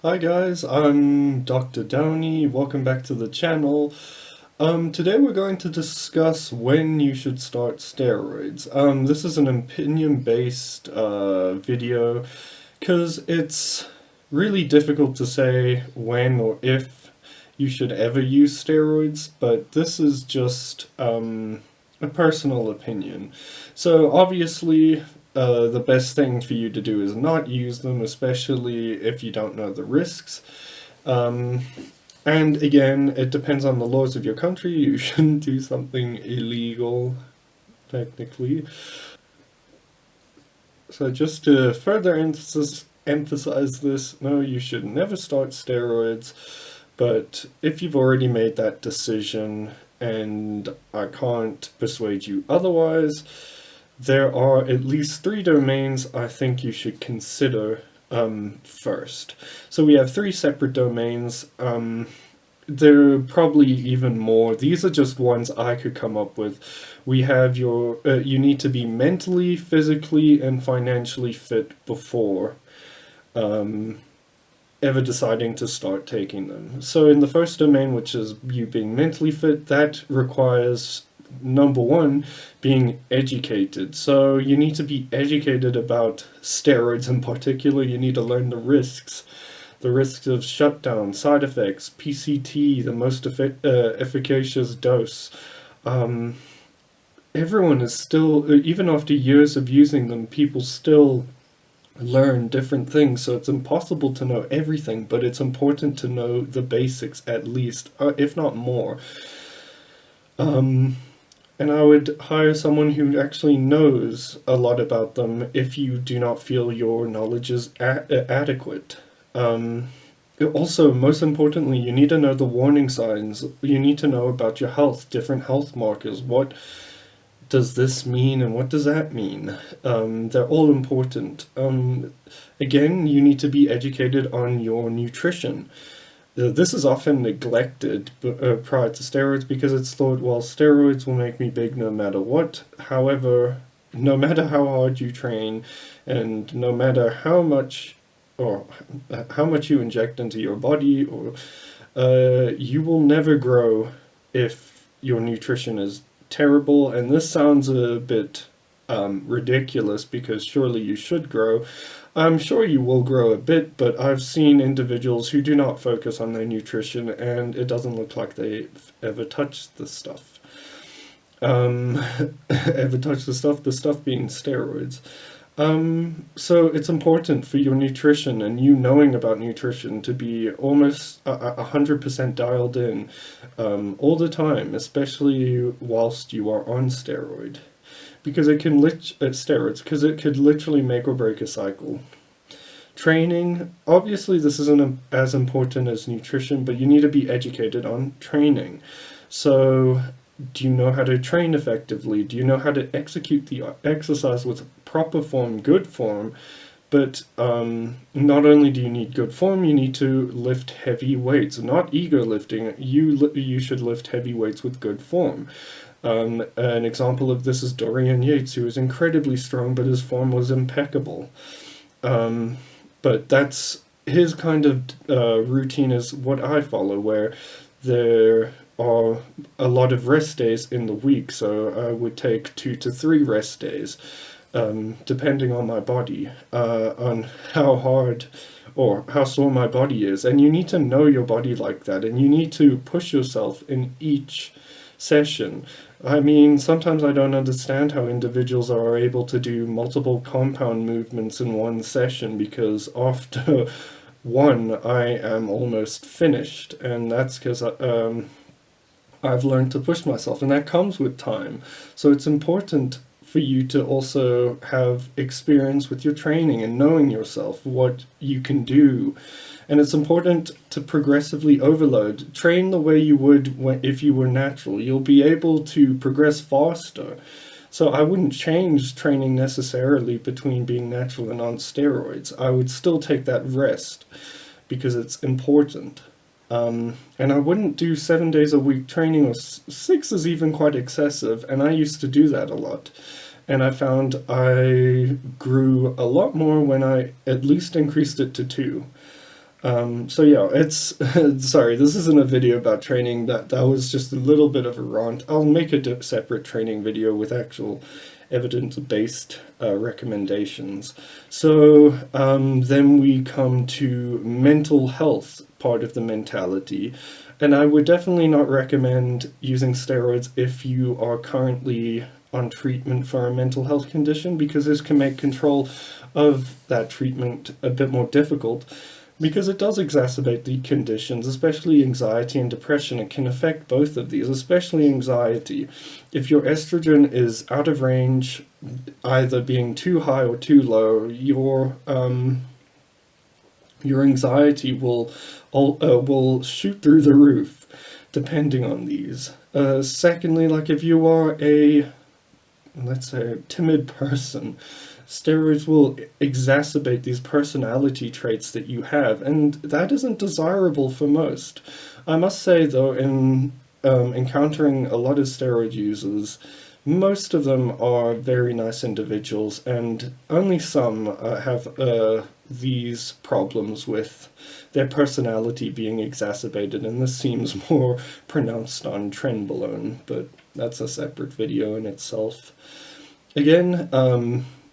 Hi guys, I'm Dr. Downey. Welcome back to the channel. Today we're going to discuss when you should start steroids. This is an opinion-based video because it's really difficult to say when or if you should ever use steroids, but this is just a personal opinion. So obviously, the best thing for you to do is not use them, especially if you don't know the risks. Um, and again, it depends on the laws of your country. You shouldn't do something illegal, technically. So just to further emphasize this, no, you should never start steroids. But if you've already made that decision and I can't persuade you otherwise, there are at least three domains I think you should consider first. So we have three separate domains. There are probably even more. These are just ones I could come up with. We have you need to be mentally, physically, and financially fit before um, ever deciding to start taking them. So in the first domain, which is you being mentally fit, that requires number one, being educated. So you need to be educated about steroids in particular. You need to learn the risks of shutdown, side effects, PCT, the most efficacious dose. Um, Everyone is still, even after years of using them, people still learn different things, so it's impossible to know everything, but it's important to know the basics at least, if not more. Um, and I would hire someone who actually knows a lot about them if you do not feel your knowledge is adequate. Um, Also, most importantly, you need to know the warning signs. You need to know about your health, different health markers. What does this mean and what does that mean? They're all important. Again, you need to be educated on your nutrition. This is often neglected prior to steroids because it's thought, well, steroids will make me big no matter what. However, no matter how hard you train and no matter how much you inject into your body, or you will never grow if your nutrition is terrible. And this sounds a bit ridiculous because surely you should grow. I'm sure you will grow a bit, but I've seen individuals who do not focus on their nutrition and it doesn't look like they've ever touched the stuff. Um, the stuff being steroids. So it's important for your nutrition and you knowing about nutrition to be almost 100% dialed in all the time, especially whilst you are on because it can steroids because it could literally make or break a cycle. Training, obviously, this isn't as important as nutrition, but you need to be educated on training. So, do you know how to train effectively? Do you know how to execute the exercise with proper form, good form? But not only do you need good form, you need to lift heavy weights. Not ego lifting. You should lift heavy weights with good form. An example of this is Dorian Yates, who was incredibly strong, but his form was impeccable. Um, but that's his kind of routine is what I follow, where there are a lot of rest days in the week, so I would take 2 to 3 rest days, depending on my body, on how hard or how sore my body is. And you need to know your body like that, and you need to push yourself in each session. I mean, sometimes I don't understand how individuals are able to do multiple compound movements in one session because after one, I am almost finished, and that's because I've learned to push myself, and that comes with time. So it's important for you to also have experience with your training and knowing yourself, what you can do. And it's important to progressively overload. Train the way you would if you were natural. You'll be able to progress faster. So I wouldn't change training necessarily between being natural and on steroids. I would still take that rest because it's important. And I wouldn't do 7 days a week training, or six is even quite excessive, and I used to do that a lot. And I found I grew a lot more when I at least increased it to two. So yeah, it's sorry, this isn't a video about training. That was just a little bit of a rant. I'll make a separate training video with actual evidence-based recommendations. So then we come to mental health, part of the mentality. And I would definitely not recommend using steroids if you are currently on treatment for a mental health condition, because this can make control of that treatment a bit more difficult, because it does exacerbate the conditions, especially anxiety and depression. It can affect both of these, especially anxiety. If your estrogen is out of range, either being too high or too low, your anxiety will shoot through the roof, depending on these. Secondly, like if you are let's say, a timid person, steroids will exacerbate these personality traits that you have, and that isn't desirable for most. I must say, though, in encountering a lot of steroid users, most of them are very nice individuals, and only some have these problems with their personality being exacerbated, and this seems more pronounced on trenbolone, but that's a separate video in itself. Again,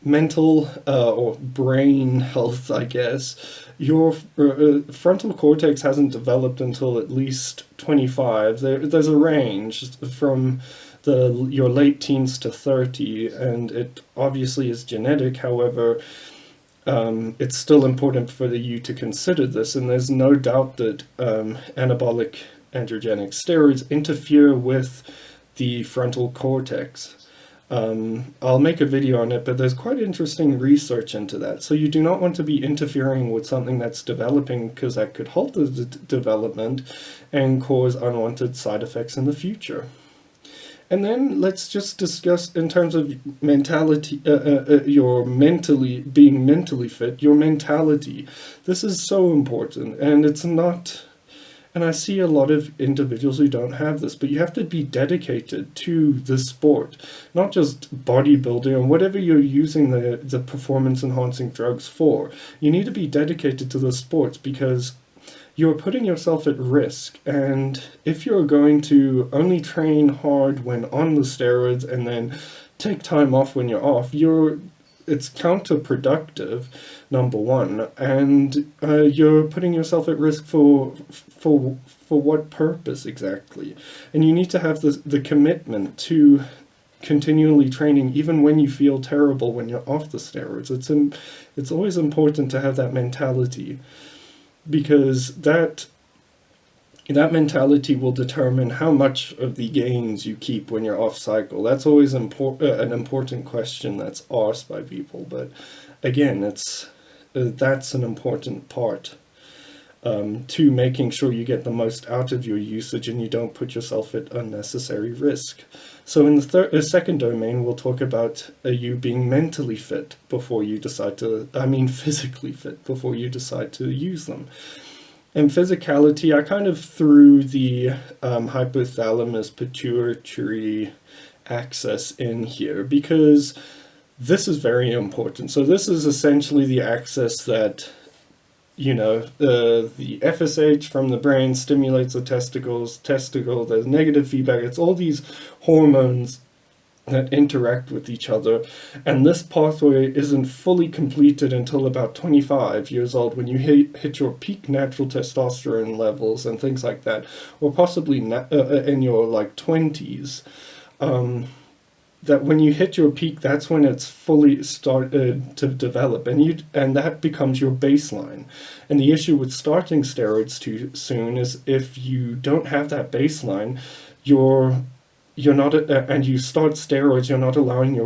mental or brain health, I guess. Your frontal cortex hasn't developed until at least 25. There's a range from your late teens to 30, and it obviously is genetic. However, it's still important for you to consider this, and there's no doubt that anabolic androgenic steroids interfere with the frontal cortex. I'll make a video on it, but there's quite interesting research into that. So you do not want to be interfering with something that's developing, because that could halt the development and cause unwanted side effects in the future. And then let's just discuss in terms of mentality, being mentally fit, your mentality. This is so important, and it's not. And I see a lot of individuals who don't have this, but you have to be dedicated to the sport, not just bodybuilding or whatever you're using the performance-enhancing drugs for. You need to be dedicated to the sports, because you're putting yourself at risk. And if you're going to only train hard when on the steroids and then take time off when you're off, it's counterproductive, number one, and you're putting yourself at risk for what purpose exactly? And you need to have the commitment to continually training, even when you feel terrible when you're off the steroids. It's always important to have that mentality, because that mentality will determine how much of the gains you keep when you're off cycle. That's always an important question that's asked by people. But again, that's an important part to making sure you get the most out of your usage and you don't put yourself at unnecessary risk. So in the second domain, we'll talk about you being mentally fit before you decide physically fit before you decide to use them. And physicality, I kind of threw the hypothalamus pituitary axis in here, because this is very important. So this is essentially the axis that, the FSH from the brain stimulates the testicles, there's negative feedback. It's all these hormones that interact with each other, and this pathway isn't fully completed until about 25 years old, when you hit your peak natural testosterone levels and things like that, or possibly in your 20s. That when you hit your peak, that's when it's fully started to develop, and that becomes your baseline. And the issue with starting steroids too soon is, if you don't have that baseline, you're not, and you start steroids, you're not allowing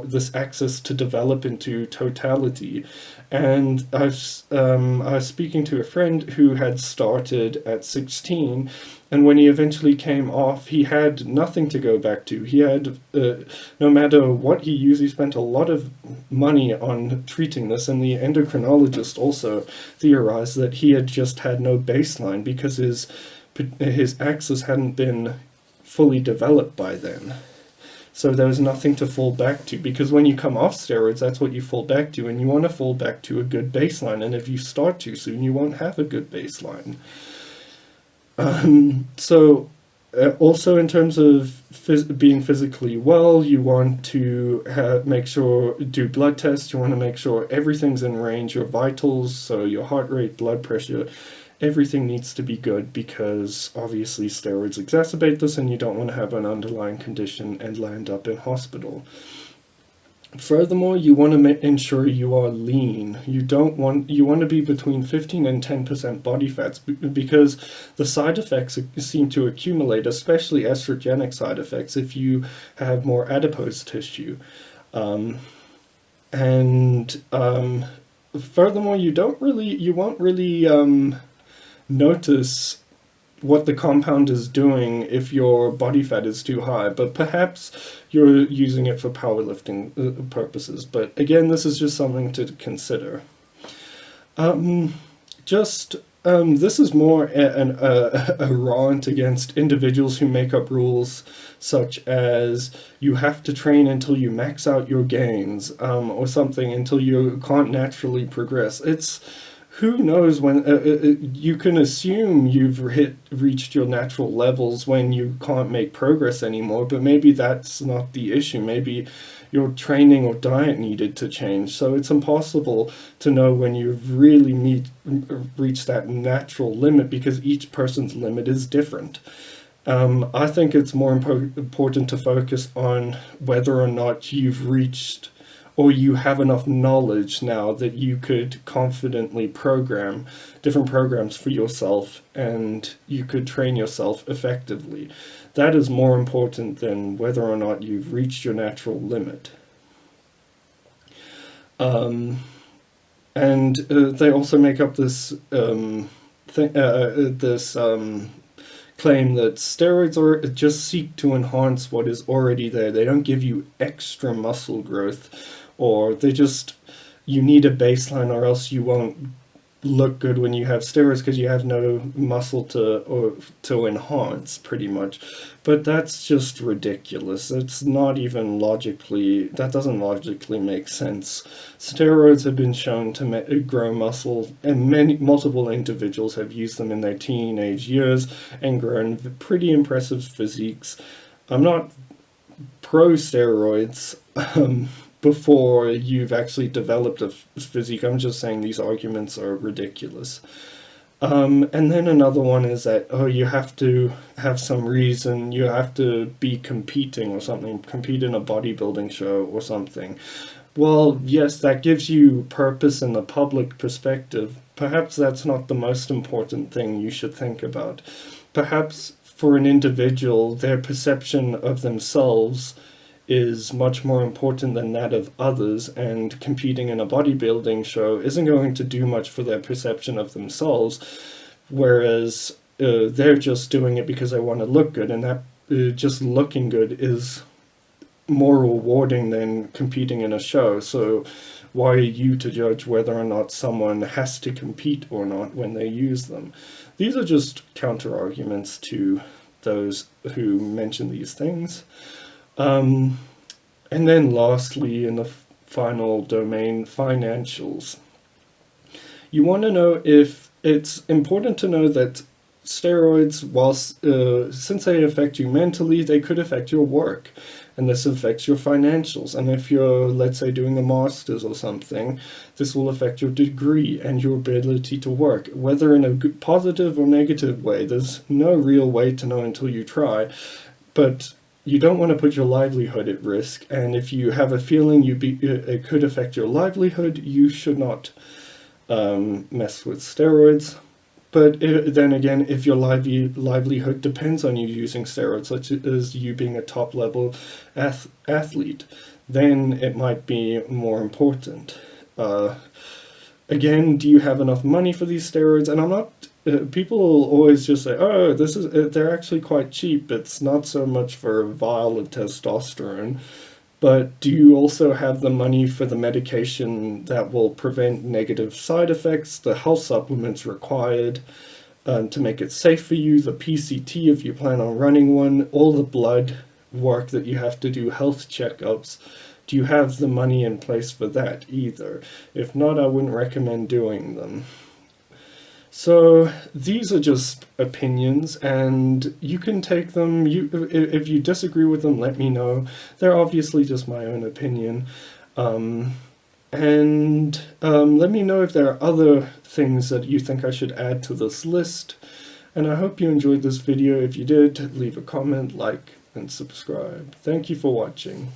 this axis to develop into totality. And I was speaking to a friend who had started at 16, and when he eventually came off, he had nothing to go back to. He had, no matter what he used, he spent a lot of money on treating this, and the endocrinologist also theorized that he had just had no baseline, because his axis hadn't been fully developed by then. So there's nothing to fall back to, because when you come off steroids, that's what you fall back to, and you want to fall back to a good baseline. And if you start too soon, you won't have a good baseline. So also in terms of being physically well, you want to make sure, do blood tests. You want to make sure everything's in range, your vitals, so your heart rate, blood pressure, everything needs to be good, because obviously steroids exacerbate this and you don't want to have an underlying condition and land up in hospital. Furthermore, you want to ensure you are lean. You want to be between 15 and 10% body fats, because the side effects seem to accumulate, especially estrogenic side effects, if you have more adipose tissue. Furthermore, you won't really notice what the compound is doing if your body fat is too high, but perhaps you're using it for powerlifting purposes. But again, this is just something to consider. This is more a rant against individuals who make up rules such as you have to train until you max out your gains, or something, until you can't naturally progress. Who knows when you can assume you've reached your natural levels when you can't make progress anymore, but maybe that's not the issue. Maybe your training or diet needed to change. So it's impossible to know when you've really reached that natural limit, because each person's limit is different. I think it's more important to focus on whether or not you've reached, or you have enough knowledge now that you could confidently program different programs for yourself, and you could train yourself effectively. That is more important than whether or not you've reached your natural limit. They also make up this claim that steroids just seek to enhance what is already there. They don't give you extra muscle growth, or you need a baseline, or else you won't look good when you have steroids, because you have no muscle to enhance, pretty much. But that's just ridiculous. It's not even that doesn't logically make sense. Steroids have been shown to grow muscle, and multiple individuals have used them in their teenage years and grown pretty impressive physiques. I'm not pro steroids before you've actually developed a physique. I'm just saying these arguments are ridiculous. And then another one is that, you have to have some reason, you have to be competing or something, compete in a bodybuilding show or something. Well, yes, that gives you purpose in the public perspective. Perhaps that's not the most important thing you should think about. Perhaps for an individual, their perception of themselves is much more important than that of others, and competing in a bodybuilding show isn't going to do much for their perception of themselves, whereas they're just doing it because they want to look good, and that just looking good is more rewarding than competing in a show. So why are you to judge whether or not someone has to compete or not when they use them? These are just counter arguments to those who mention these things. And then lastly, in the final domain, financials. You want to know if it's important to know that steroids, since they affect you mentally, they could affect your work, and this affects your financials. And if you're, let's say, doing a master's or something, this will affect your degree and your ability to work, whether in a positive or negative way. There's no real way to know until you try, but you don't want to put your livelihood at risk, and if you have a feeling it could affect your livelihood, you should not mess with steroids. But then again, if your livelihood depends on you using steroids, such as you being a top-level athlete, then it might be more important. Again, do you have enough money for these steroids? And I'm not... people always just say, oh, they're actually quite cheap. It's not so much for a vial of testosterone. But do you also have the money for the medication that will prevent negative side effects, the health supplements required to make it safe for you, the PCT if you plan on running one, all the blood work that you have to do health checkups, do you have the money in place for that either? If not, I wouldn't recommend doing them. So these are just opinions, and you can take them. If you disagree with them, let me know. They're obviously just my own opinion. Let me know if there are other things that you think I should add to this list. And I hope you enjoyed this video. If you did, leave a comment, like, and subscribe. Thank you for watching.